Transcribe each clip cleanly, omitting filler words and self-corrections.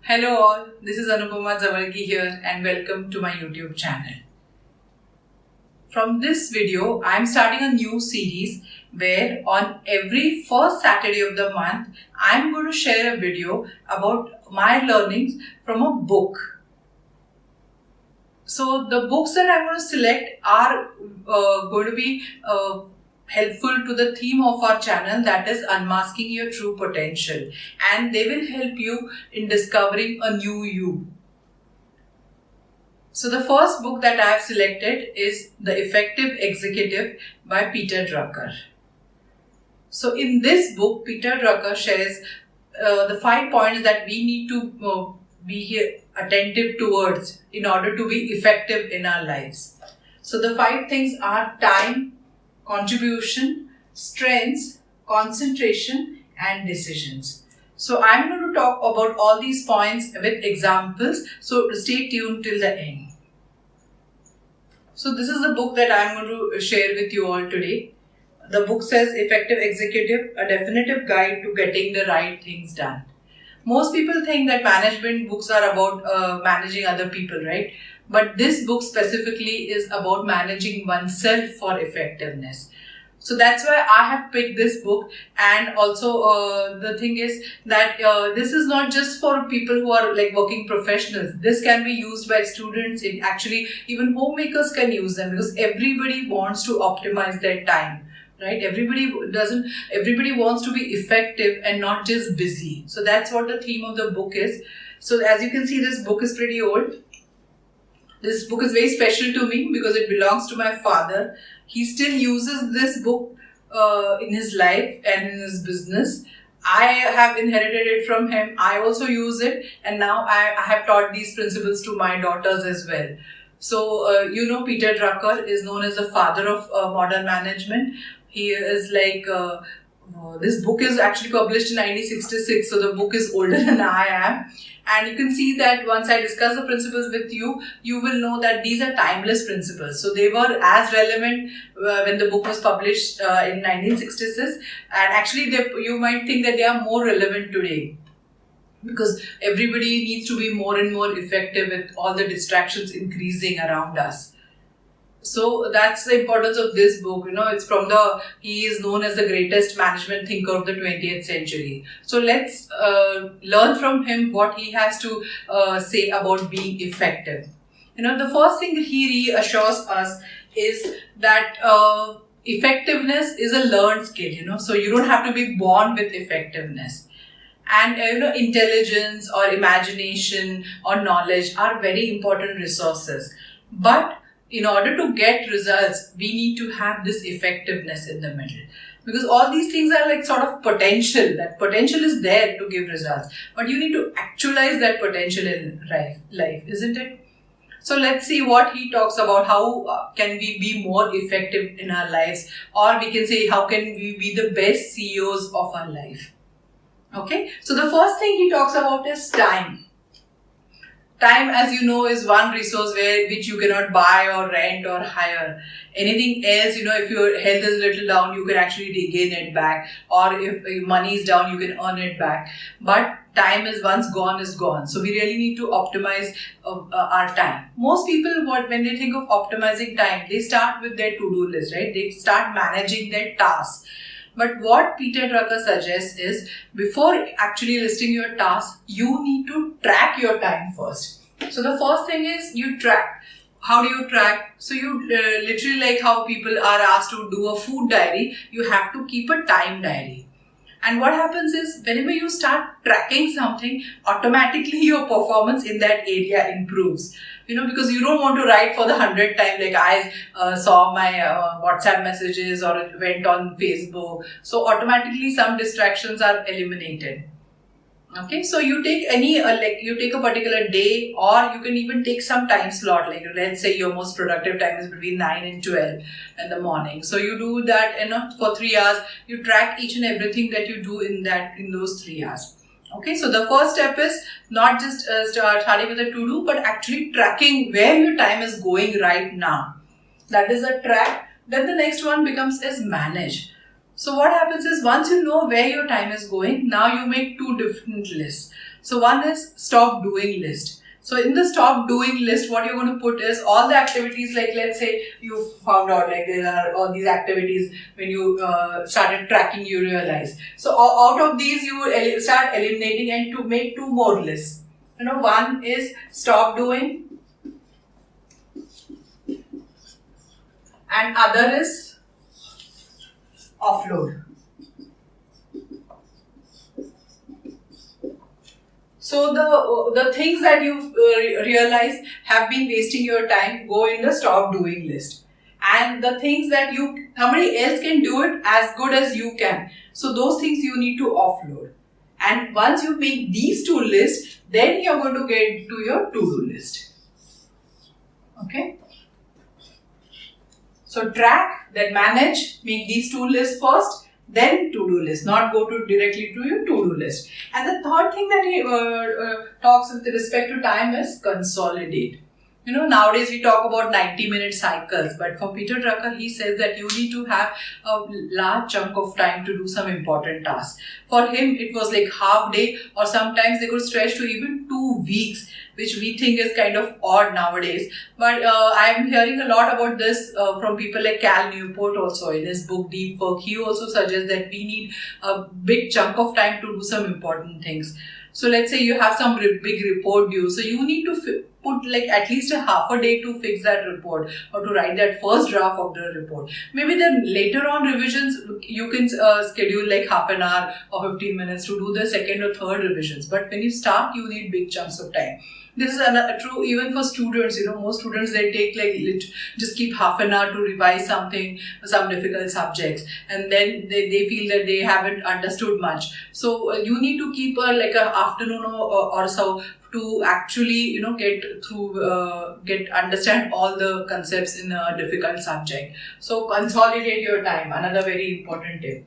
Hello all, this is Anupama Zavargi here and welcome to my YouTube channel. From this video, I am starting a new series where on every first Saturday of the month, I am going to share a video about my learnings from a book. So the books that I'm going to select are going to be helpful to the theme of our channel, that is unmasking your true potential, and they will help you in discovering a new you. So the first book that I have selected is The Effective Executive by Peter Drucker. So in this book, Peter Drucker shares the 5 points that we need to be attentive towards in order to be effective in our lives. So the 5 things are time, contribution, strengths, concentration, and decisions. So I'm going to talk about all these points with examples. So stay tuned till the end. So this is the book that I'm going to share with you all today. The book says Effective Executive, a definitive guide to getting the right things done. Most people think that management books are about managing other people, right? But this book specifically is about managing oneself for effectiveness. So that's why I have picked this book. And also the thing is that this is not just for people who are like working professionals. This can be used by students. Actually, even homemakers can use them because everybody wants to optimize their time. Right? Everybody wants to be effective and not just busy. So that's what the theme of the book is. So as you can see, this book is pretty old. This book is very special to me because it belongs to my father. He still uses this book in his life and in his business. I have inherited it from him. I also use it, and now I have taught these principles to my daughters as well. So, Peter Drucker is known as the father of modern management. He is like, this book is actually published in 1966, so the book is older than I am. And you can see that once I discuss the principles with you, you will know that these are timeless principles. So they were as relevant when the book was published in 1966. And actually, you might think that they are more relevant today, because everybody needs to be more and more effective with all the distractions increasing around us. So that's the importance of this book. He is known as the greatest management thinker of the 20th century. So let's learn from him what he has to say about being effective. The first thing that he reassures us is that effectiveness is a learned skill, so you don't have to be born with effectiveness. And intelligence or imagination or knowledge are very important resources. But in order to get results, we need to have this effectiveness in the middle. Because all these things are like sort of potential. That potential is there to give results. But you need to actualize that potential in life, isn't it? So let's see what he talks about. How can we be more effective in our lives? Or we can say, how can we be the best CEOs of our life? Okay, so the first thing he talks about is time. Time, as you know, is one resource which you cannot buy or rent or hire. Anything else, if your health is a little down, you can actually regain it back. Or if money is down, you can earn it back. But time is once gone is gone. So we really need to optimize our time. Most people, when they think of optimizing time, they start with their to-do list, right? They start managing their tasks. But what Peter Drucker suggests is, before actually listing your tasks, you need to track your time first. So the first thing is you track. How do you track? So you literally, like how people are asked to do a food diary, you have to keep a time diary. And what happens is, whenever you start tracking something, automatically your performance in that area improves. Because you don't want to write for the 100th time, like I saw my WhatsApp messages or it went on Facebook. So automatically some distractions are eliminated. Okay, so you take you take a particular day, or you can even take some time slot. Like let's say your most productive time is between 9 and 12 in the morning. So you do that, for 3 hours. You track each and everything that you do in those 3 hours. Okay, so the first step is not just starting with a to-do, but actually tracking where your time is going right now. That is a track. Then the next one is manage. So what happens is, once you know where your time is going, now you make 2 different lists. So one is stop doing list. So in the stop doing list, what you're going to put is all the activities, like let's say you found out like there are all these activities when you started tracking, you realize. So out of these, you will start eliminating and to make two more lists. One is stop doing and other is offload. So the things that you realize have been wasting your time go in the stop doing list. And the things that somebody else can do it as good as you can. So those things you need to offload. And once you make these two lists, then you're going to get to your to-do list. Okay? So track, then manage, make these two lists first, then to-do list, not go to directly to your to-do list. And the third thing that he talks with respect to time is consolidate. Nowadays we talk about 90-minute cycles, but for Peter Drucker, he says that you need to have a large chunk of time to do some important tasks. For him, it was like half day, or sometimes they could stretch to even 2 weeks, which we think is kind of odd nowadays. But I'm hearing a lot about this from people like Cal Newport also in his book Deep Work. He also suggests that we need a big chunk of time to do some important things. So let's say you have some big report due. So you need to put like at least a half a day to fix that report or to write that first draft of the report. Maybe then later on revisions, you can schedule like half an hour or 15 minutes to do the second or third revisions. But when you start, you need big chunks of time. This is true even for students. Most students, they take just keep half an hour to revise some difficult subjects, and then they feel that they haven't understood much. So you need to keep like an afternoon or so to actually understand all the concepts in a difficult subject. So consolidate your time, another very important tip.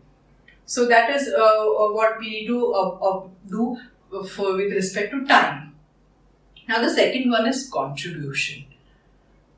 So that is what we need to do with respect to time. Now the second one is contribution.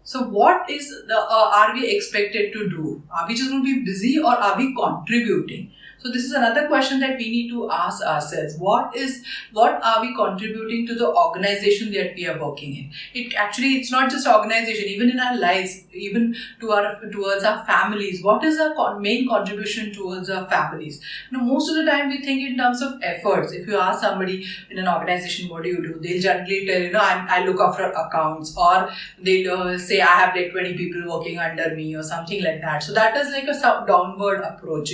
So what is are we expected to do? Are we just going to be busy or are we contributing? So this is another question that we need to ask ourselves. What are we contributing to the organization that we are working in? It's not just organization, even in our lives, even towards our families. What is our main contribution towards our families? Most of the time we think in terms of efforts. If you ask somebody in an organization, what do you do? They'll generally tell, I look after accounts, or they'll say I have like 20 people working under me or something like that. So that is like a downward approach,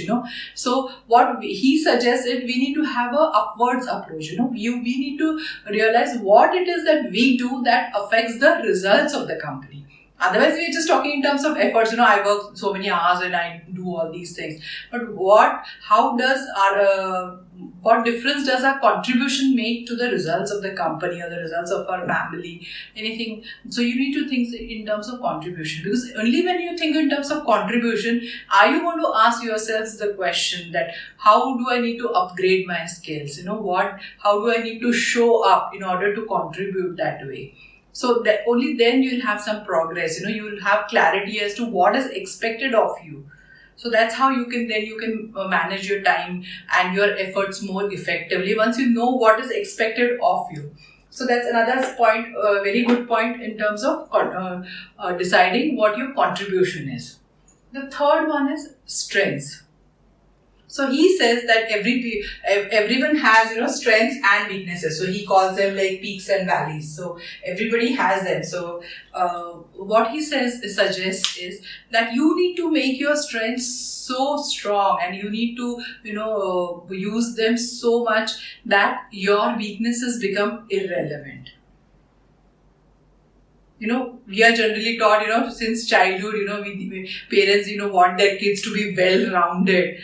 So what he suggests is we need to have a upwards approach. We need to realize what it is that we do that affects the results of the company. Otherwise, we are just talking in terms of efforts. I work so many hours and I do all these things. But what difference does our contribution make to the results of the company or the results of our family? Anything. So you need to think in terms of contribution, because only when you think in terms of contribution, are you going to ask yourselves the question that how do I need to upgrade my skills? How do I need to show up in order to contribute that way? So that only then you'll have some progress. You will have clarity as to what is expected of you. So that's how you can manage your time and your efforts more effectively once you know what is expected of you. So that's another point, a very good point in terms of deciding what your contribution is. The third one is strengths. So he says that everyone has strengths and weaknesses. So he calls them like peaks and valleys. So everybody has them. So what he suggests is that you need to make your strengths so strong, and you need to use them so much that your weaknesses become irrelevant. We are generally taught, since childhood, parents, want their kids to be well-rounded.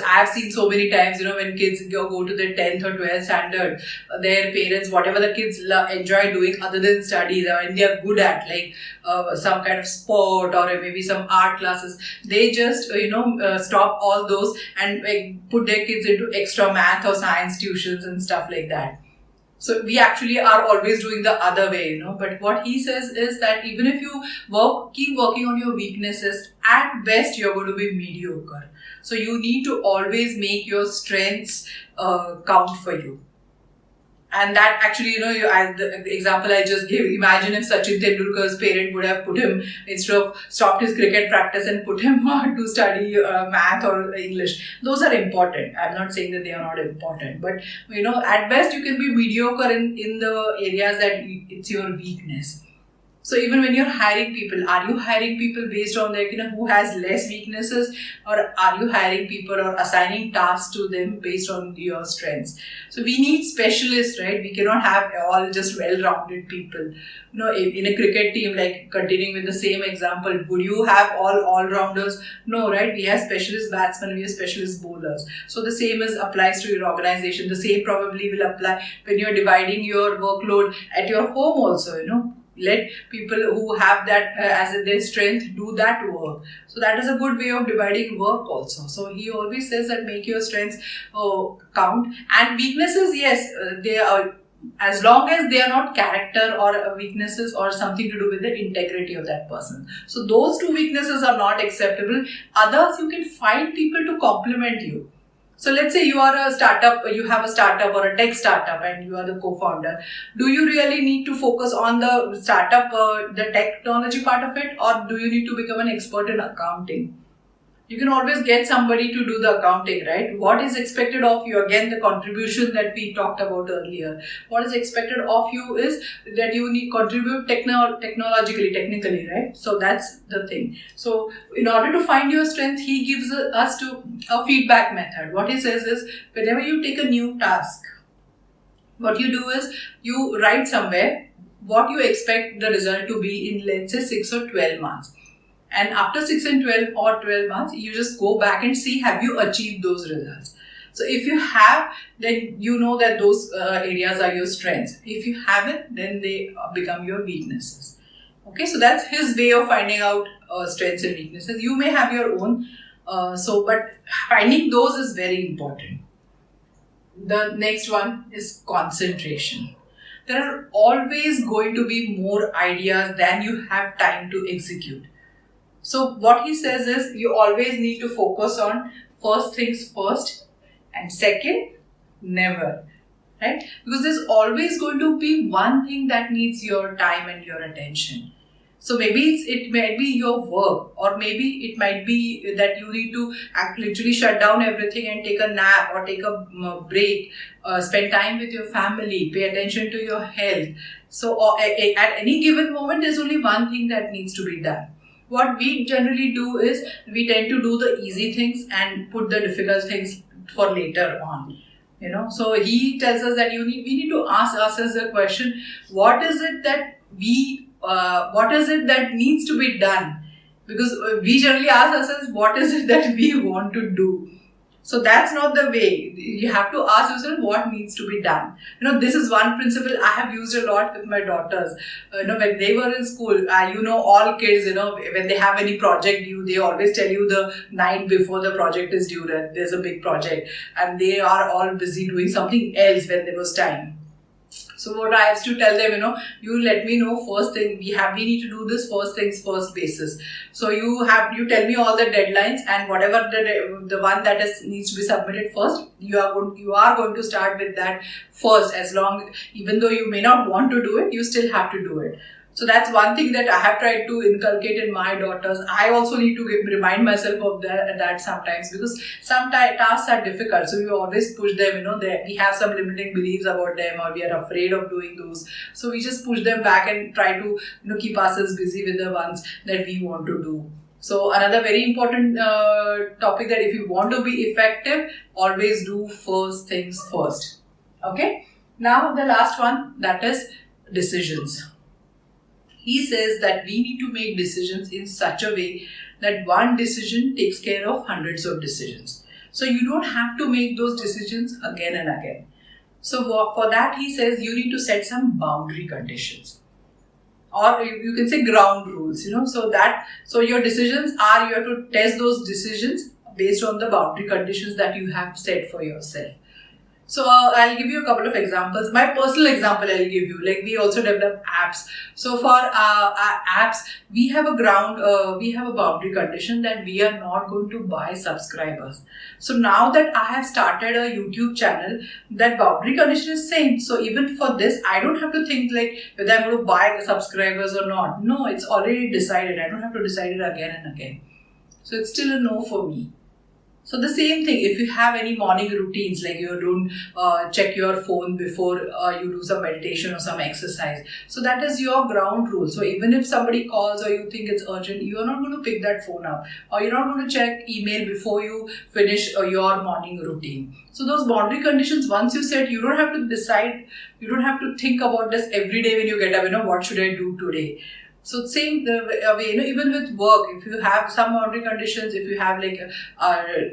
I've seen so many times, when kids go to the 10th or 12th standard, their parents, whatever the kids enjoy doing other than studies, and they are good at, like some kind of sport or maybe some art classes, they just, stop all those and put their kids into extra math or science tuitions and stuff like that. So we actually are always doing the other way, But what he says is that even if you keep working on your weaknesses, at best you're going to be mediocre. So you need to always make your strengths count for you. And that actually, the example I just gave, imagine if Sachin Tendulkar's parent would have put him, instead of stopped his cricket practice and put him to study math or English. Those are important. I'm not saying that they are not important, but at best you can be mediocre in the areas that it's your weakness. So even when you're hiring people, are you hiring people based on who has less weaknesses, or are you hiring people or assigning tasks to them based on your strengths? So we need specialists, right? We cannot have all just well-rounded people. In a cricket team, like continuing with the same example, would you have all-rounders? No, right? We have specialist batsmen, we have specialist bowlers. So the same applies to your organization. The same probably will apply when you're dividing your workload at your home also, Let people who have that as their strength do that work. So that is a good way of dividing work also. So he always says that make your strengths count. And weaknesses, yes, they are, as long as they are not character or weaknesses or something to do with the integrity of that person. So those two weaknesses are not acceptable. Others, you can find people to complement you. So let's say you are a startup, you have a startup or a tech startup and you are the co-founder. Do you really need to focus on the startup, the technology part of it, or do you need to become an expert in accounting? You can always get somebody to do the accounting, right? What is expected of you? Again, the contribution that we talked about earlier. What is expected of you is that you need contribute technically, right? So that's the thing. So in order to find your strength, he gives us to a feedback method. What he says is, whenever you take a new task, what you do is you write somewhere what you expect the result to be in, let's say, 6 or 12 months. And after 6 and 12 months, you just go back and see, have you achieved those results? So if you have, then you know that those areas are your strengths. If you haven't, then they become your weaknesses. Okay, so that's his way of finding out strengths and weaknesses. You may have your own, but finding those is very important. The next one is concentration. There are always going to be more ideas than you have time to execute. So what he says is, you always need to focus on first things first, and second, never, right? Because there's always going to be one thing that needs your time and your attention. So maybe it might be your work, or maybe it might be that you need to literally shut down everything and take a nap or take a break, spend time with your family, pay attention to your health. So at any given moment, there's only one thing that needs to be done. What we generally do is we tend to do the easy things and put the difficult things for later on. So he tells us that we need to ask ourselves the question: what is it that needs to be done? Because we generally ask ourselves, what is it that we want to do? So that's not the way. You have to ask yourself what needs to be done. This is one principle I have used a lot with my daughters. When they were in school, all kids, when they have any project due, they always tell you the night before the project is due that there's a big project, and they are all busy doing something else when there was time. So what I have to tell them, you let me know first thing, we need to do this first things first basis. So you tell me all the deadlines, and whatever the one that needs to be submitted first, you are going to start with that first, even though you may not want to do it, you still have to do it. So that's one thing that I have tried to inculcate in my daughters. I also need to remind myself of that sometimes, because some tasks are difficult. So we always push them, we have some limiting beliefs about them, or we are afraid of doing those. So we just push them back and try to keep ourselves busy with the ones that we want to do. So another very important topic, that if you want to be effective, always do first things first. Okay. Now the last one, that is decisions. He says that we need to make decisions in such a way that one decision takes care of hundreds of decisions. So you don't have to make those decisions again and again. So for that, he says you need to set some boundary conditions, or you can say ground rules, so your decisions are, you have to test those decisions based on the boundary conditions that you have set for yourself. So I'll give you a couple of examples. My personal example I'll give you. Like, we also develop apps. So for our apps, we have a boundary condition that we are not going to buy subscribers. So now that I have started a YouTube channel, that boundary condition is same. So even for this, I don't have to think like whether I'm going to buy the subscribers or not. No, it's already decided. I don't have to decide it again and again. So it's still a no for me. So the same thing, if you have any morning routines, like you don't check your phone before you do some meditation or some exercise. So that is your ground rule. So even if somebody calls or you think it's urgent, you are not going to pick that phone up, or you're not going to check email before you finish your morning routine. So those boundary conditions, once you set, you don't have to decide, you don't have to think about this every day when you get up, what should I do today? So same way, even with work, if you have some boundary conditions, if you have like,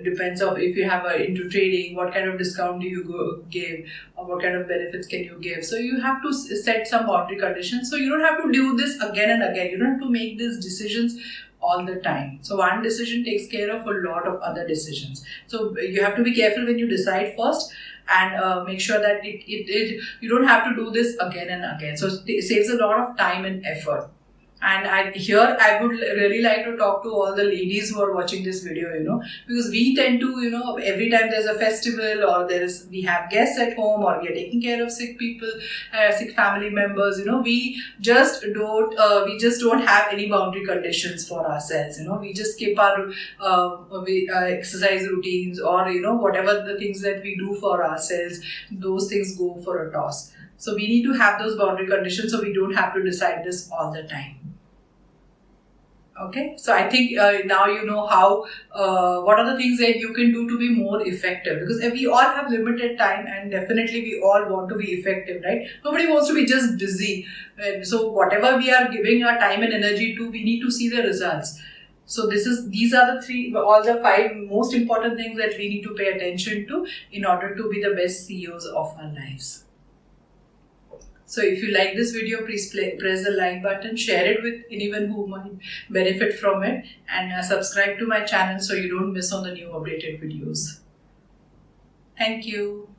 depends on if you have into trading, what kind of discount do you give, or what kind of benefits can you give. So you have to set some boundary conditions. So you don't have to do this again and again. You don't have to make these decisions all the time. So one decision takes care of a lot of other decisions. So you have to be careful when you decide first, and make sure that you don't have to do this again and again. So it saves a lot of time and effort. And I would really like to talk to all the ladies who are watching this video, because we tend to, every time there's a festival or we have guests at home, or we are taking care of sick people, sick family members, we just don't have any boundary conditions for ourselves, we just skip our exercise routines, or, whatever the things that we do for ourselves, those things go for a toss. So we need to have those boundary conditions so we don't have to decide this all the time. Okay, so I think now you know how, what are the things that you can do to be more effective, because we all have limited time, and definitely we all want to be effective, right? Nobody wants to be just busy. So whatever we are giving our time and energy to, we need to see the results. So these are all the 5 most important things that we need to pay attention to in order to be the best CEOs of our lives. So if you like this video, please press the like button, share it with anyone who might benefit from it, and subscribe to my channel so you don't miss on the new updated videos. Thank you.